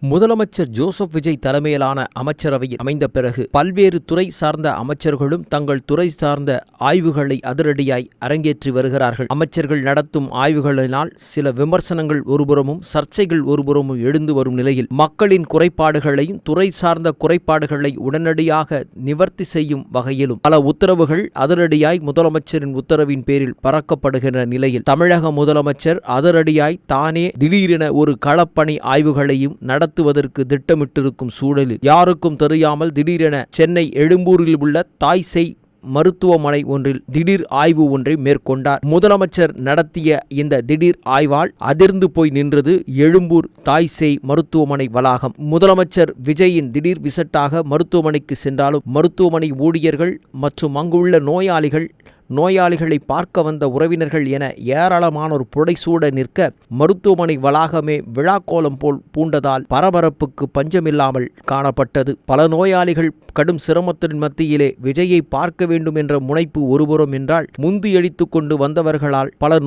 முதலமைச்சர் ஜோசப் விஜய் தலைமையிலான அமைச்சரவையில் அமைந்த பிறகு பல்வேறு துறை சார்ந்த அமைச்சர்களும் தங்கள் துறை சார்ந்த ஆய்வுகளை அதிரடியாய் அரங்கேற்றி வருகிறார்கள். அமைச்சர்கள் நடத்தும் ஆய்வுகளினால் சில விமர்சனங்கள் ஒருபுறமும் சர்ச்சைகள் ஒருபுறமும் எழுந்து வரும் நிலையில் மக்களின் குறைபாடுகளையும் துறை சார்ந்த குறைபாடுகளை உடனடியாக நிவர்த்தி செய்யும் வகையிலும் பல உத்தரவுகள் அதிரடியாய் முதலமைச்சரின் உத்தரவின் பேரில் பறக்கப்படுகின்ற நிலையில் தமிழக முதலமைச்சர் அதிரடியாய் தானே திடீரென ஒரு களப்பணி ஆய்வுகளையும் நடத்துவதற்கு திட்டமிட்டிருக்கும் சூழலில் யாருக்கும் தெரியாமல் திடீரென சென்னை எழும்பூரில் உள்ள தாய்சேய் மருத்துவமனை ஒன்றில் திடீர் ஆய்வு ஒன்றை மேற்கொண்டார். முதலமைச்சர் நடத்திய இந்த திடீர் ஆய்வால் அதிர்ந்து போய் நின்றது எழும்பூர் தாய்சேய் மருத்துவமனை வளாகம். முதலமைச்சர் விஜயின் திடீர் விசிட்டாக மருத்துவமனைக்கு சென்றாலும் மருத்துவமனை ஊழியர்கள் மற்றும் அங்குள்ள நோயாளிகளை பார்க்க வந்த உறவினர்கள் என ஏராளமானோர் புடைசூட நிற்க மருத்துவமனை வளாகமே விழாக்கோலம் போல் பூண்டதால் பரபரப்புக்கு பஞ்சமில்லாமல் காணப்பட்டது. பல நோயாளிகள் கடும் சிரமத்தின் மத்தியிலே விஜயை பார்க்க வேண்டும் என்ற முனைப்பு ஒருபுறம் என்றால் முந்தியடித்து கொண்டு வந்தவர்களால் பல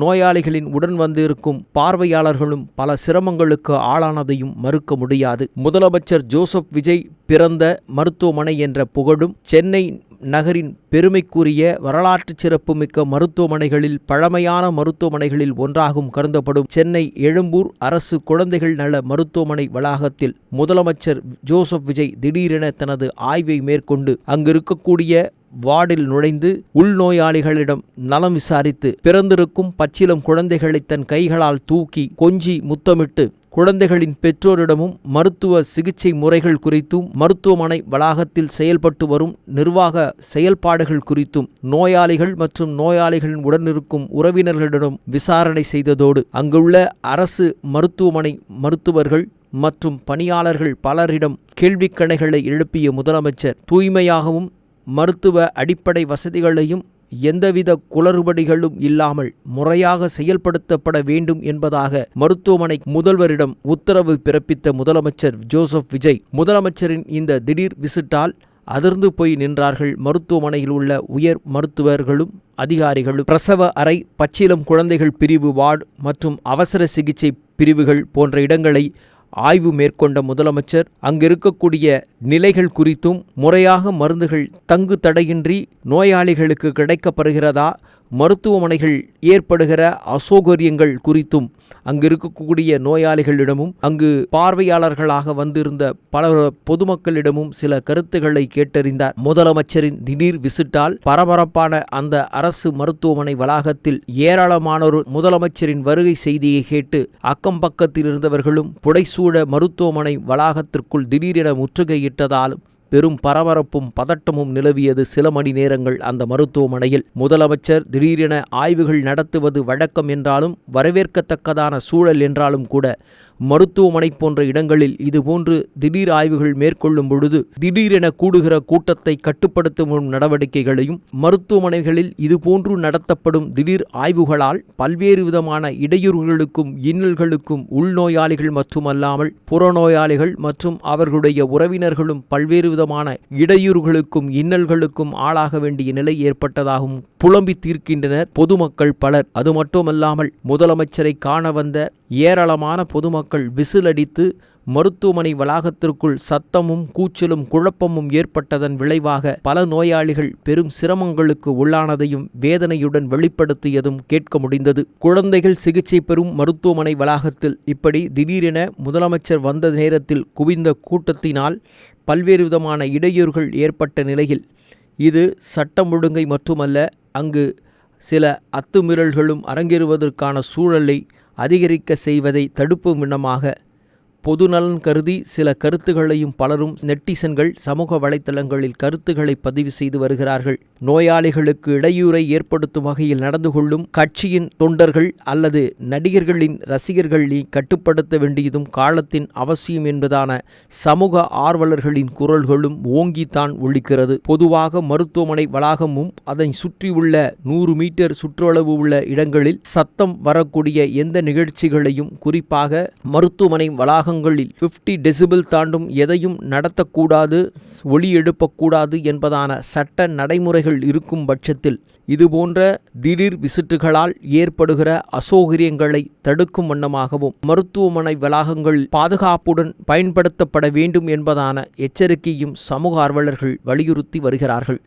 நோயாளிகளின் உடன் வந்திருக்கும் பார்வையாளர்களும் பல சிரமங்களுக்கு ஆளானதையும் மறுக்க முடியாது. முதலமைச்சர் ஜோசப் விஜய் பிறந்த மருத்துவமனை என்ற புகழும் சென்னை நகரின் பெருமைக்குரிய வரலாற்று சிறப்புமிக்க மருத்துவமனைகளில் பழமையான மருத்துவமனைகளில் ஒன்றாகவும் கருதப்படும் சென்னை எழும்பூர் அரசு குழந்தைகள் நல மருத்துவமனை வளாகத்தில் முதலமைச்சர் ஜோசப் விஜய் திடீரென தனது ஆய்வை மேற்கொண்டு அங்கிருக்கக்கூடிய வார்டில் நுழைந்து உள்நோயாளிகளிடம் நலம் விசாரித்து பிறந்திருக்கும் பச்சிளம் குழந்தைகளை தன் கைகளால் தூக்கி கொஞ்சி முத்தமிட்டு குழந்தைகளின் பெற்றோரிடமும் மருத்துவ சிகிச்சை முறைகள் குறித்தும் மருத்துவமனை வளாகத்தில் செயல்பட்டு வரும் நிர்வாக செயல்பாடுகள் குறித்தும் நோயாளிகள் மற்றும் நோயாளிகளின் உடனிருக்கும் உறவினர்களிடம் விசாரணை செய்ததோடு அங்குள்ள அரசு மருத்துவமனை மருத்துவர்கள் மற்றும் பணியாளர்கள் பலரிடம் கேள்விக்கணைகளை எழுப்பிய முதலமைச்சர் தூய்மையாகவும் மருத்துவ அடிப்படை வசதிகளையும் எந்தவித குளறுபடிகளும் இல்லாமல் முறையாக செயல்படுத்தப்பட வேண்டும் என்பதாக மருத்துவமனை முதல்வரிடம் உத்தரவு பிறப்பித்த முதலமைச்சர் ஜோசப் விஜய் முதலமைச்சரின் இந்த திடீர் விசிட்டால் அதிர்ந்து போய் நின்றார்கள் மருத்துவமனையில் உள்ள உயர் மருத்துவர்களும் அதிகாரிகளும். பிரசவ அறை, பச்சிளம் குழந்தைகள் பிரிவு வார்டு மற்றும் அவசர சிகிச்சை பிரிவுகள் போன்ற இடங்களை ஆய்வு மேற்கொண்ட முதலமைச்சர் அங்கிருக்கக்கூடிய நிலைகள் குறித்தும் முறையாக மருந்துகள் தங்கு தடையின்றி நோயாளிகளுக்கு கிடைக்கப்படுகிறதா, மருத்துவமனைகள் ஏற்படுகிற அசௌகரியங்கள் குறித்தும் அங்கிருக்கக்கூடிய நோயாளிகளிடமும் அங்கு பார்வையாளர்களாக வந்திருந்த பல பொதுமக்களிடமும் சில கருத்துக்களை கேட்டறிந்தார். முதலமைச்சரின் திடீர் விசிட்டால் பரபரப்பான அந்த அரசு மருத்துவமனை வளாகத்தில் ஏராளமானோர் முதலமைச்சரின் வருகை செய்தியை கேட்டு அக்கம் பக்கத்தில் இருந்தவர்களும் புடைசூட மருத்துவமனை வளாகத்திற்குள் திடீரென முற்றுகையிட்டதாலும் பெரும் பரபரப்பும் பதட்டமும் நிலவியது. சில மணி நேரங்கள் அந்த மருத்துவமனையில் முதலமைச்சர் திடீரென ஆய்வுகள் நடத்துவது வழக்கம் என்றாலும் வரவேற்கத்தக்கதான சூழல் என்றாலும் கூட மருத்துவமனை போன்ற இடங்களில் இதுபோன்று திடீர் ஆய்வுகள் மேற்கொள்ளும் பொழுது திடீரென கூடுகிற கூட்டத்தை கட்டுப்படுத்தும் நடவடிக்கைகளையும் மருத்துவமனைகளில் இதுபோன்று நடத்தப்படும் திடீர் ஆய்வுகளால் பல்வேறு விதமான இடையூறுகளுக்கும் இன்னல்களுக்கும் உள்நோயாளிகள் மட்டுமல்லாமல் புறநோயாளிகள் மற்றும் அவர்களுடைய உறவினர்களும் பல்வேறு விதமான இடையூறுகளுக்கும் இன்னல்களுக்கும் ஆளாக வேண்டிய நிலை ஏற்பட்டதாகவும் புலம்பி தீர்க்கின்றனர் பொதுமக்கள் பலர். அது மட்டுமல்லாமல் முதலமைச்சரை காண வந்த ஏராளமான பொதுமக்கள் விசிலடித்து மருத்துவமனை வளாகத்திற்குள் சத்தமும் கூச்சலும் குழப்பமும் ஏற்பட்டதன் விளைவாக பல நோயாளிகள் பெரும் சிரமங்களுக்கு உள்ளானதையும் வேதனையுடன் வெளிப்படுத்தியதும் கேட்க முடிந்தது. குழந்தைகள் சிகிச்சை பெறும் மருத்துவமனை வளாகத்தில் இப்படி திடீரென முதலமைச்சர் வந்த நேரத்தில் குவிந்த கூட்டத்தினால் பல்வேறு விதமான இடையூறுகள் ஏற்பட்ட நிலையில் இது சட்டம் ஒழுங்கை மட்டுமல்ல, அங்கு சில அத்துமீறல்களும் அரங்கேறுவதற்கான சூழலை அதிகரிக்க செய்வதை தடுப்பும் விண்ணமாக பொதுநலன் கருதி சில கருத்துகளையும் பலரும் நெட்டிசன்கள் சமூக வலைத்தளங்களில் கருத்துக்களை பதிவு செய்து வருகிறார்கள். நோயாளிகளுக்கு இடையூறை ஏற்படுத்தும் வகையில் நடந்து கொள்ளும் கட்சியின் தொண்டர்கள் அல்லது நடிகர்களின் ரசிகர்களை கட்டுப்படுத்த வேண்டியதும் காலத்தின் அவசியம் என்பதான சமூக ஆர்வலர்களின் குரல்களும் ஓங்கித்தான் ஒலிக்கிறது. பொதுவாக மருத்துவமனை வளாகமும் அதை சுற்றியுள்ள 100 மீட்டர் சுற்றளவு உள்ள இடங்களில் சத்தம் வரக்கூடிய எந்த நிகழ்ச்சிகளையும் குறிப்பாக மருத்துவமனை வளாகம் வளாகங்களில் 50 டெசிபிள் தாண்டும் எதையும் நடத்தக்கூடாது, ஒலி எழுப்பக்கூடாது என்பதான சட்ட நடைமுறைகள் இருக்கும் பட்சத்தில் இதுபோன்ற திடீர் விசிட்டுகளால் ஏற்படுகிற அசௌகரியங்களை தடுக்கும் வண்ணமாகவும் மருத்துவமனை வளாகங்கள் பாதுகாப்புடன் பயன்படுத்தப்பட வேண்டும் என்பதான எச்சரிக்கையும் சமூக ஆர்வலர்கள் வலியுறுத்தி வருகிறார்கள்.